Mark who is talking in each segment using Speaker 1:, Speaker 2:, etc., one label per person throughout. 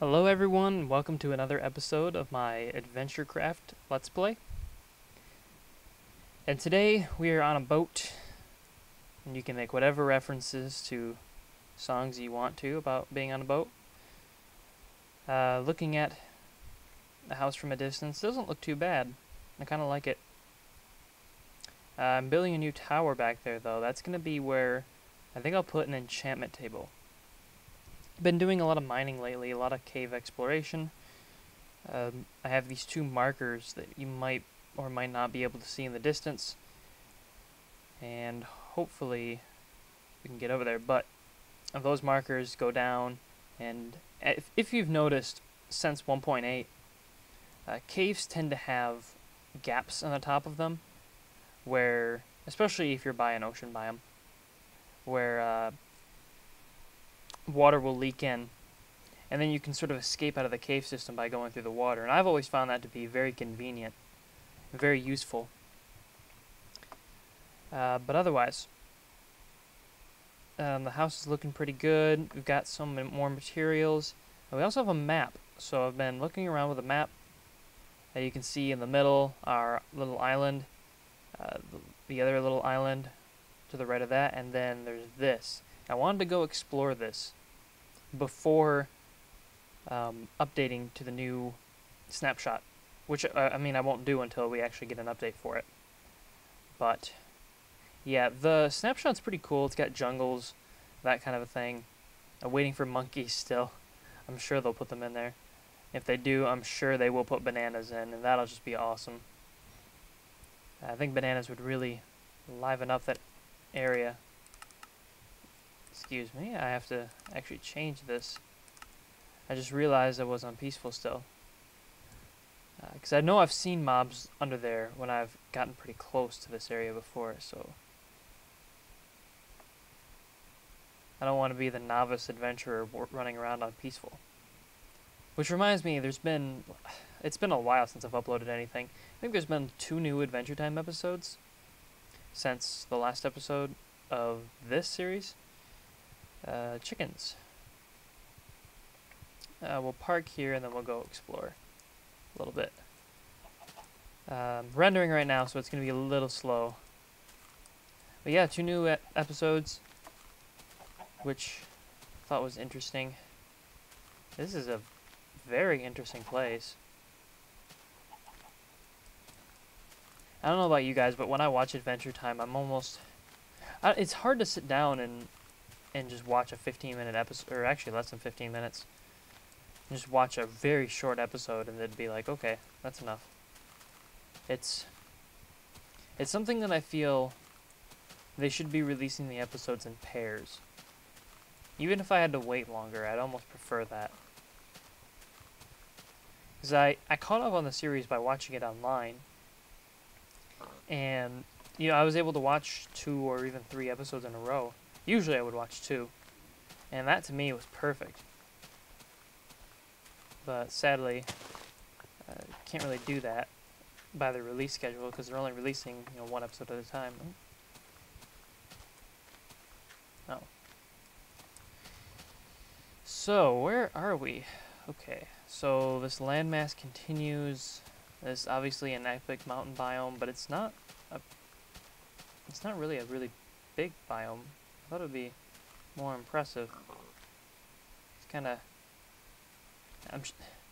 Speaker 1: Hello everyone, welcome to another episode of my AdventureCraft Let's Play. And today we are on a boat, and you can make whatever references to songs you want to about being on a boat. Looking at the house from a distance doesn't look too bad. I kind of like it. I'm building a new tower back there though. That's going to be where I think I'll put an enchantment table. Been doing a lot of mining lately, a lot of cave exploration. I have these two markers that you might or might not be able to see in the distance, and hopefully we can get over there. But those markers go down, and if you've noticed since 1.8, caves tend to have gaps on the top of them, where, especially if you're by an ocean biome, where water will leak in, and then you can sort of escape out of the cave system by going through the water. And I've always found that to be very convenient, very useful. But otherwise, the house is looking pretty good. We've got some more materials. And we also have a map. So I've been looking around with a map. You can see in the middle our little island, the other little island to the right of that, and then there's this. I wanted to go explore this before updating to the new snapshot, which I mean I won't do until we actually get an update for it. But yeah, the snapshot's pretty cool. It's got jungles, that kind of a thing. I'm waiting for monkeys still. I'm sure they'll put them in there. If they do, I'm sure they will put bananas in, and that'll just be awesome. I think bananas would really liven up that area. Excuse me, I have to actually change this. I just realized I was on peaceful still. Because I know I've seen mobs under there when I've gotten pretty close to this area before, so I don't want to be the novice adventurer running around on peaceful. Which reminds me, it's been a while since I've uploaded anything. I think there's been 2 new Adventure Time episodes since the last episode of this series. Chickens. We'll park here and then we'll go explore a little bit. Rendering right now, so it's going to be a little slow. But yeah, 2 new episodes, which I thought was interesting. This is a very interesting place. I don't know about you guys, but when I watch Adventure Time, it's hard to sit down and just watch a 15-minute episode, or actually less than 15 minutes. Just watch a very short episode and then be like, okay, that's enough. It's something that I feel they should be releasing the episodes in pairs. Even if I had to wait longer, I'd almost prefer that. Because I caught up on the series by watching it online. And, I was able to watch 2 or even 3 episodes in a row. Usually I would watch 2. And that to me was perfect. But sadly, can't really do that by the release schedule because they're only releasing 1 episode at a time. Oh. So where are we? Okay, so this landmass continues. This obviously an epic mountain biome, but it's not really a really big biome. I thought it would be more impressive. It's kind of.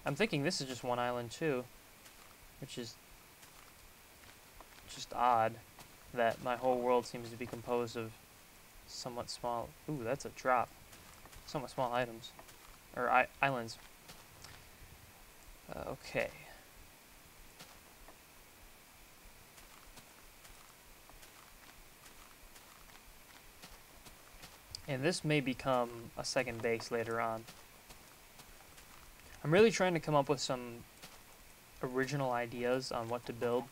Speaker 1: I'm thinking this is just one island too, which is just odd that my whole world seems to be composed of somewhat small. Ooh, that's a drop. Somewhat small items or islands. Okay. And this may become a second base later on. I'm really trying to come up with some original ideas on what to build.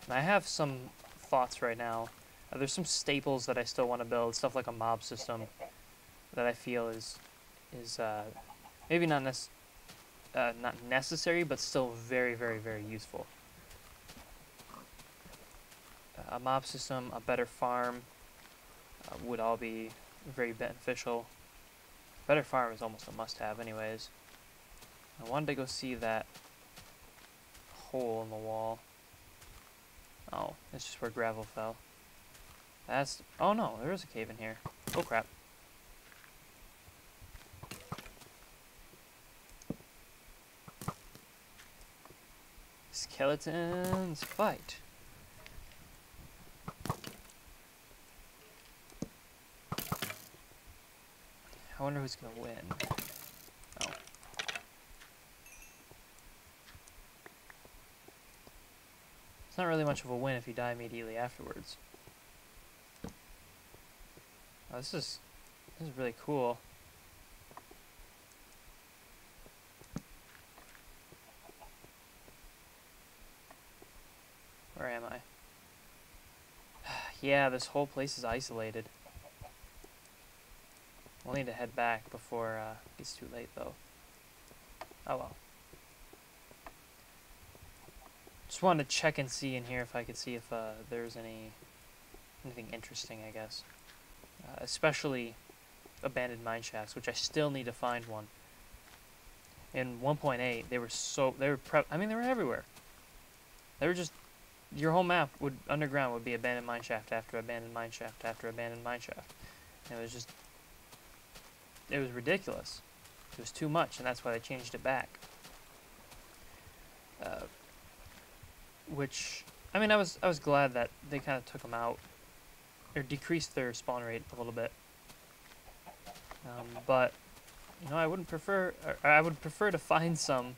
Speaker 1: And I have some thoughts right now. There's some staples that I still want to build, stuff like a mob system that I feel is maybe not necessary, but still very, very, very useful. A mob system, a better farm would all be very beneficial. Better farm is almost a must-have anyways. I wanted to go see that hole in the wall. Oh, it's just where gravel fell. That's... Oh no, there is a cave in here. Oh crap. Skeletons fight. I wonder who's gonna win. Oh. It's not really much of a win if you die immediately afterwards. Oh, this is really cool. Where am I? Yeah, this whole place is isolated. We'll need to head back before it gets too late, though. Oh well. Just wanted to check and see in here if I could see if there's anything interesting, I guess. Especially abandoned mine shafts, which I still need to find one. In 1.8, they were everywhere. They were just, your whole map underground would be abandoned mine shaft after abandoned mine shaft after abandoned mine shaft. And it was just, it was ridiculous. It was too much, and that's why they changed it back. Which, I mean, I was glad that they kind of took them out, or decreased their spawn rate a little bit. But you know, I would prefer to find some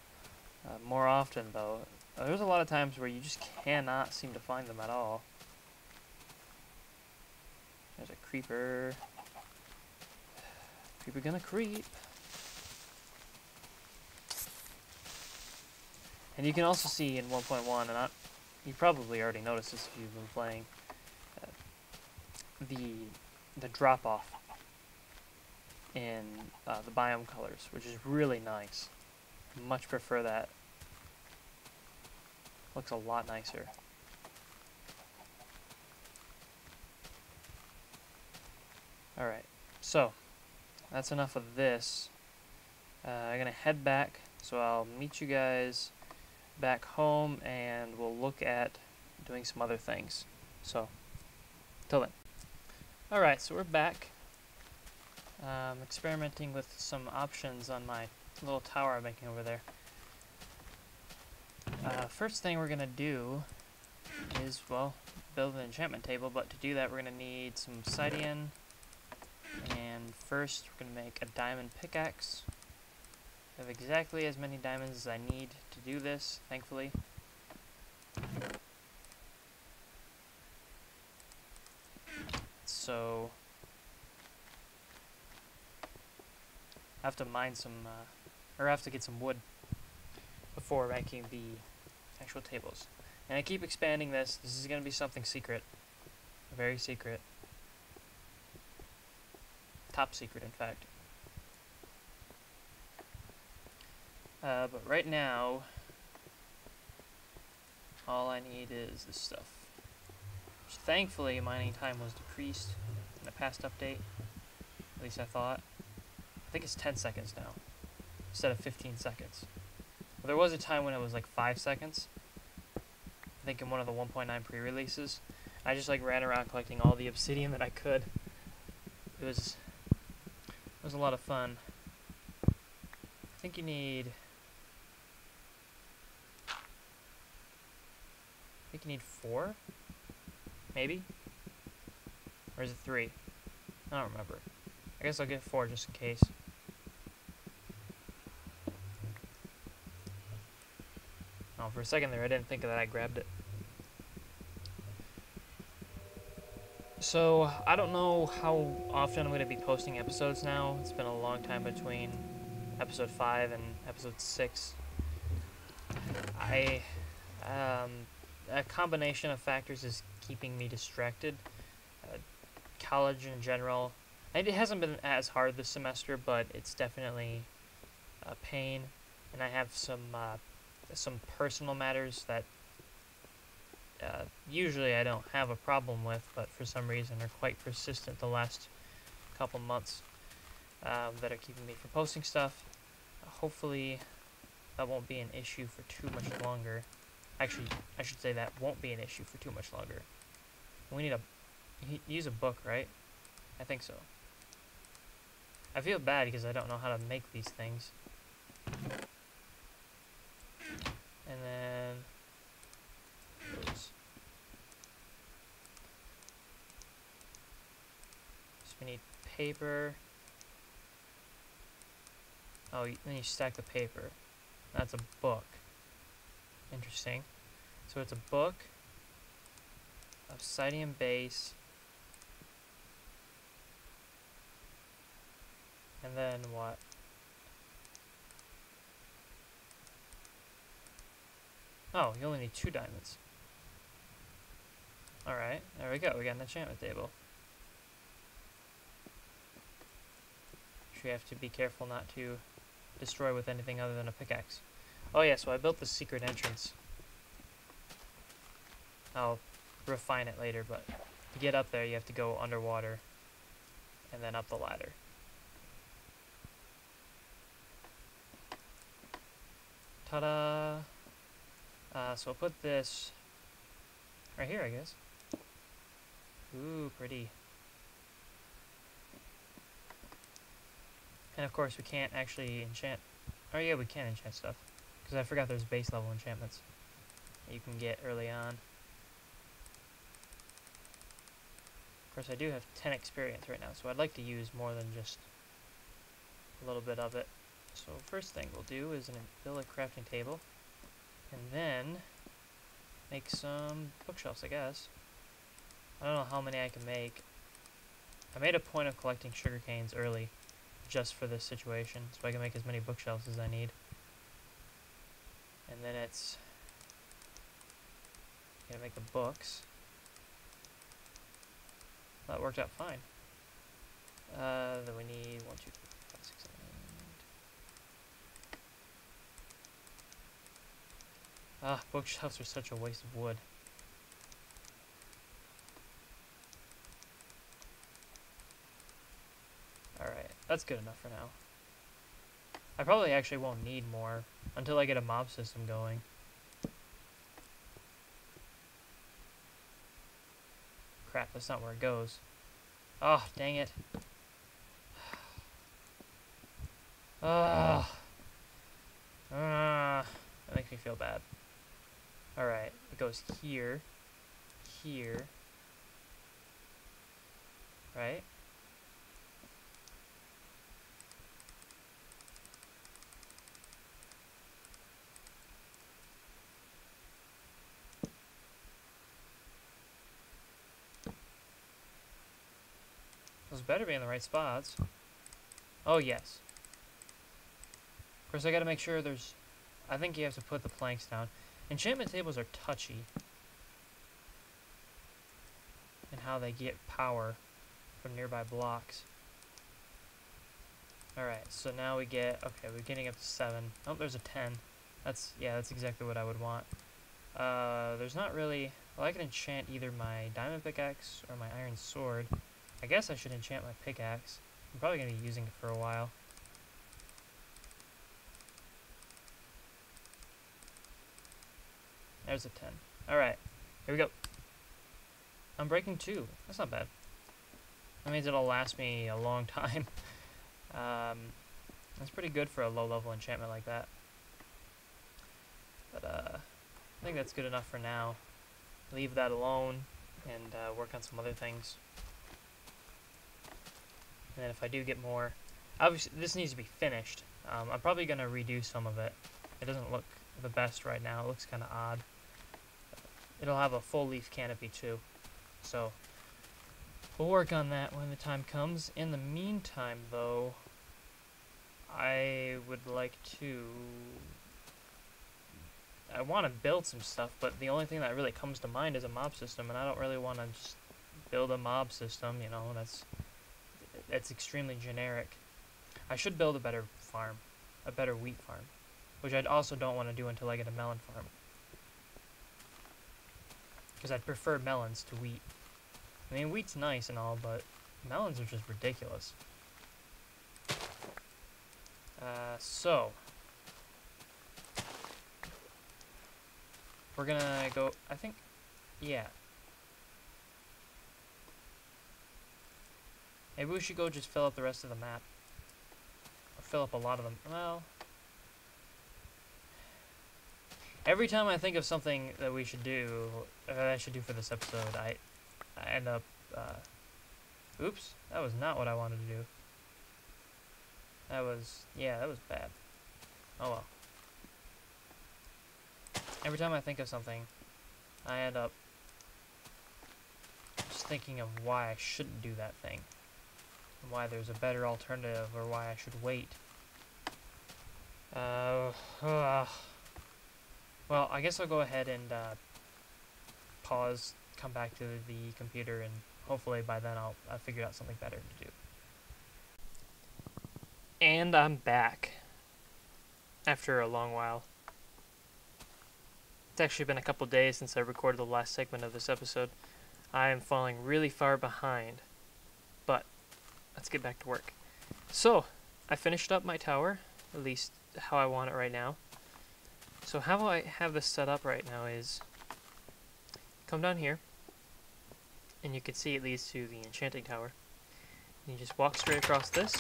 Speaker 1: more often, though. There's a lot of times where you just cannot seem to find them at all. There's a creeper. Creeper gonna creep. And you can also see in 1.1, and you probably already noticed this if you've been playing, the drop-off in the biome colors, which is really nice. Much prefer that. Looks a lot nicer. Alright, so that's enough of this. I'm gonna head back, so I'll meet you guys back home and we'll look at doing some other things. So, till then. Alright, so we're back. Experimenting with some options on my little tower I'm making over there. First thing we're gonna do is, well, build an enchantment table, but to do that we're gonna need some obsidian, and first we're gonna make a diamond pickaxe. I have exactly as many diamonds as I need to do this, thankfully. So I have to mine some, or I have to get some wood before making the actual tables. And I keep expanding this. This is going to be something secret. Very secret. Top secret, in fact. But right now, all I need is this stuff. Which, thankfully, mining time was decreased in the past update. At least I thought. I think it's 10 seconds now, instead of 15 seconds. Well, there was a time when it was like 5 seconds. I think in one of the 1.9 pre-releases. I just like ran around collecting all the obsidian that I could. It was a lot of fun. I think you need 4? Maybe? Or is it 3? I don't remember. I guess I'll get 4 just in case. Oh, for a second there I didn't think that I grabbed it. So, I don't know how often I'm going to be posting episodes now. It's been a long time between episode 5 and episode 6. A combination of factors is keeping me distracted. College in general. It hasn't been as hard this semester, but it's definitely a pain. And I have some personal matters that usually I don't have a problem with, but for some reason are quite persistent the last couple months that are keeping me from posting stuff. Hopefully that won't be an issue for too much longer. Actually, I should say that won't be an issue for too much longer. We need a use a book, right? I think so. I feel bad because I don't know how to make these things. And then those. So we need paper. Oh, then you stack the paper. That's a book. Interesting. So it's a book, obsidian base, and then what? Oh, you only need 2 diamonds. Alright, there we go. We got an enchantment table. We have to be careful not to destroy with anything other than a pickaxe. Oh yeah, so I built the secret entrance. I'll refine it later, but to get up there you have to go underwater and then up the ladder. Ta-da! So I'll put this right here, I guess. Ooh, pretty. And of course we can't actually enchant. Oh yeah, we can enchant stuff. Because I forgot there's base level enchantments that you can get early on. Of course I do have 10 experience right now, so I'd like to use more than just a little bit of it. So first thing we'll do is build a crafting table. And then make some bookshelves, I guess. I don't know how many I can make. I made a point of collecting sugar canes early, just for this situation, so I can make as many bookshelves as I need. And then it's gonna make the books. That worked out fine. Then we need 1, 2, 3, 4, 5, 6, 7, 8. Ah, bookshelves are such a waste of wood. Alright, that's good enough for now. I probably actually won't need more until I get a mob system going. Crap, that's not where it goes. Oh, dang it. That makes me feel bad. Alright, it goes here, here, right? Those better be in the right spots. Oh, yes. Of course, I gotta make sure there's... I think you have to put the planks down. Enchantment tables are touchy in how they get power from nearby blocks. Alright, so now we get... Okay, we're getting up to 7. Oh, there's a 10. That's exactly what I would want. There's not really... Well, I can enchant either my diamond pickaxe or my iron sword. I guess I should enchant my pickaxe. I'm probably going to be using it for a while. There's a 10. Alright, here we go. I'm breaking 2. That's not bad. That means it'll last me a long time. That's pretty good for a low-level enchantment like that. But I think that's good enough for now. Leave that alone and work on some other things. And then if I do get more... Obviously, this needs to be finished. I'm probably going to redo some of it. It doesn't look the best right now. It looks kind of odd. It'll have a full leaf canopy too. So, we'll work on that when the time comes. In the meantime, though, I would like to... I want to build some stuff, but the only thing that really comes to mind is a mob system, and I don't really want to just build a mob system, you know, that's extremely generic. I should build a better farm, a better wheat farm, which I also don't want to do until I get a melon farm. Because I'd prefer melons to wheat. I mean, wheat's nice and all, but melons are just ridiculous. So, we're gonna go, I think, yeah. Maybe we should go just fill up the rest of the map. Or fill up a lot of them. Well, every time I think of something that we should do, or that I should do for this episode, I end up, oops, that was not what I wanted to do. That was bad. Oh well. Every time I think of something, I end up just thinking of why I shouldn't do that thing. And why there's a better alternative, or why I should wait. Well, I guess I'll go ahead and pause, come back to the computer, and hopefully by then I'll figure out something better to do. And I'm back. After a long while. It's actually been a couple days since I recorded the last segment of this episode. I am falling really far behind. But, let's get back to work. So, I finished up my tower, at least how I want it right now. So how I have this set up right now is, come down here, and you can see it leads to the enchanting tower. You just walk straight across this,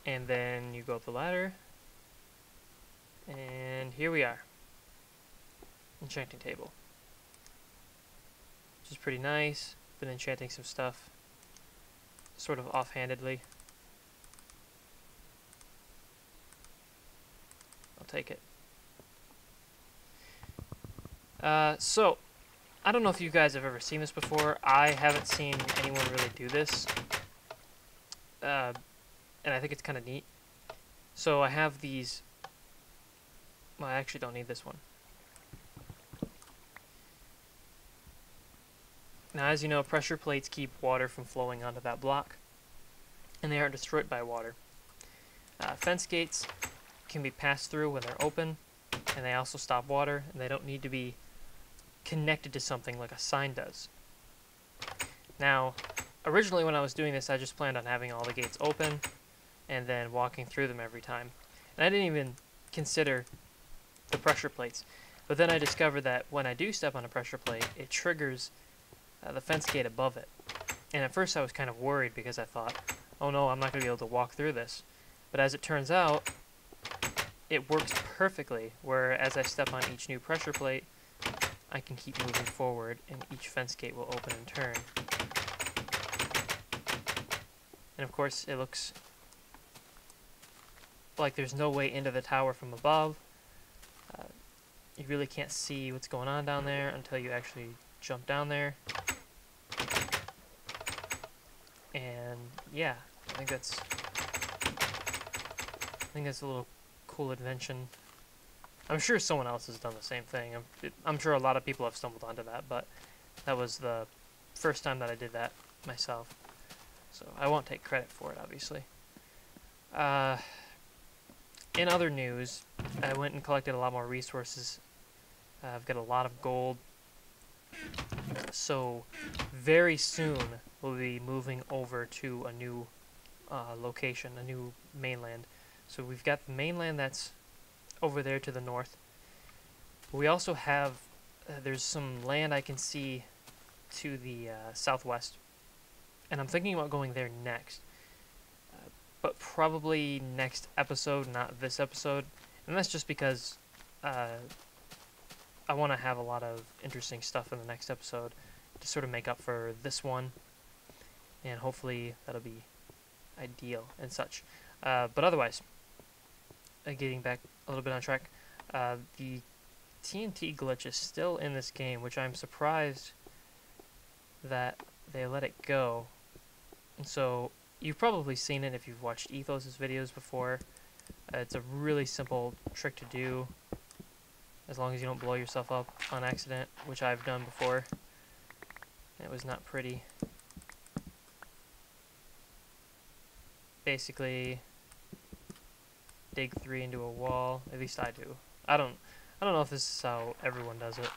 Speaker 1: and then you go up the ladder, and here we are. Enchanting table. Which is pretty nice. Been enchanting some stuff, sort of offhandedly. I'll take it. So, I don't know if you guys have ever seen this before. I haven't seen anyone really do this. And I think it's kind of neat. So I have these... Well, I actually don't need this one. Now, as you know, pressure plates keep water from flowing onto that block, and they aren't destroyed by water. Fence gates can be passed through when they're open, and they also stop water, and they don't need to be connected to something like a sign does. Now, originally when I was doing this, I just planned on having all the gates open, and then walking through them every time. And I didn't even consider the pressure plates. But then I discovered that when I do step on a pressure plate, it triggers the fence gate above it. And at first I was kind of worried because I thought, oh no, I'm not going to be able to walk through this. But as it turns out, it works perfectly, where as I step on each new pressure plate, I can keep moving forward and each fence gate will open and turn. And of course it looks like there's no way into the tower from above. You really can't see what's going on down there until you actually jump down there. And yeah, I think that's a little cool invention. I'm sure someone else has done the same thing. I'm sure a lot of people have stumbled onto that, but that was the first time that I did that myself. So I won't take credit for it, obviously. In other news, I went and collected a lot more resources. I've got a lot of gold. So very soon we'll be moving over to a new location, a new mainland. So we've got the mainland that's over there to the north. We also have, there's some land I can see to the southwest. And I'm thinking about going there next. But probably next episode, not this episode. And that's just because I want to have a lot of interesting stuff in the next episode to sort of make up for this one. And hopefully that'll be ideal and such. But otherwise, getting back a little bit on track, the TNT glitch is still in this game, which I'm surprised that they let it go. And so you've probably seen it if you've watched Ethos' videos before. It's a really simple trick to do, as long as you don't blow yourself up on accident, which I've done before. It was not pretty. Basically, dig 3 into a wall. At least I do. I don't know if this is how everyone does it.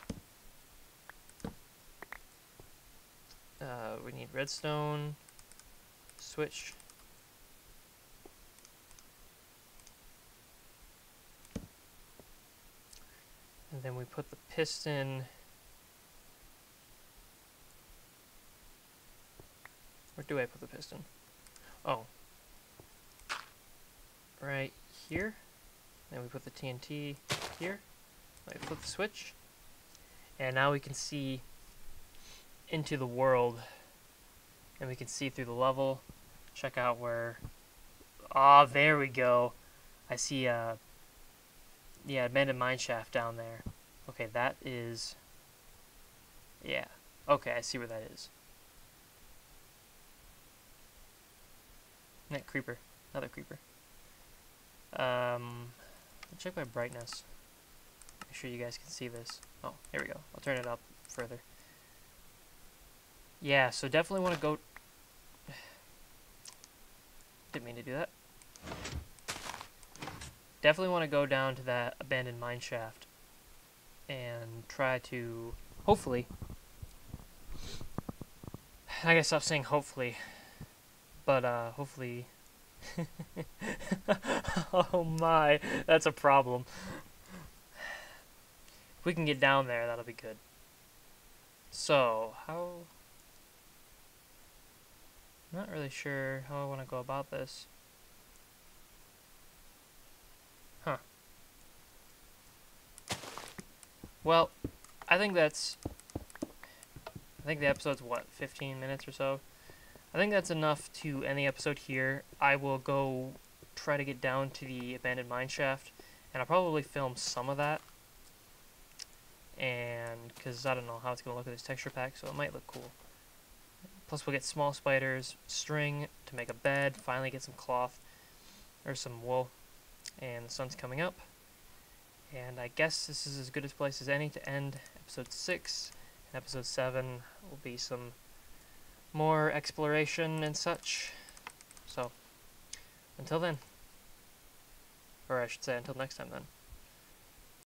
Speaker 1: We need redstone. Switch. then we put the piston. Where do I put the piston? Oh. Right here. Then we put the TNT here. We flip the switch. And now we can see into the world. And we can see through the level. Check out where... Ah, there we go. I see a... Yeah, abandoned mine shaft down there. Okay, that is... Yeah. Okay, I see where that is. That creeper. Another creeper. Check my brightness. Make sure you guys can see this. Oh, here we go. I'll turn it up further. Yeah, so definitely want to go... Didn't mean to do that. Definitely want to go down to that abandoned mine shaft and try to, hopefully... I gotta stop saying hopefully. But, hopefully... Oh my, that's a problem. If we can get down there, that'll be good. So, how... I'm not really sure how I want to go about this. Huh. Well, I think the episode's what, 15 minutes or so? I think that's enough to end the episode here. I will go try to get down to the abandoned mine shaft, and I'll probably film some of that. And, because I don't know how it's going to look with this texture pack, so it might look cool. Plus we'll get small spiders, string to make a bed, finally get some cloth, or some wool, and the sun's coming up. And I guess this is as good a place as any to end episode 6. And episode 7 will be some more exploration and such. So, until then. Or I should say until next time then.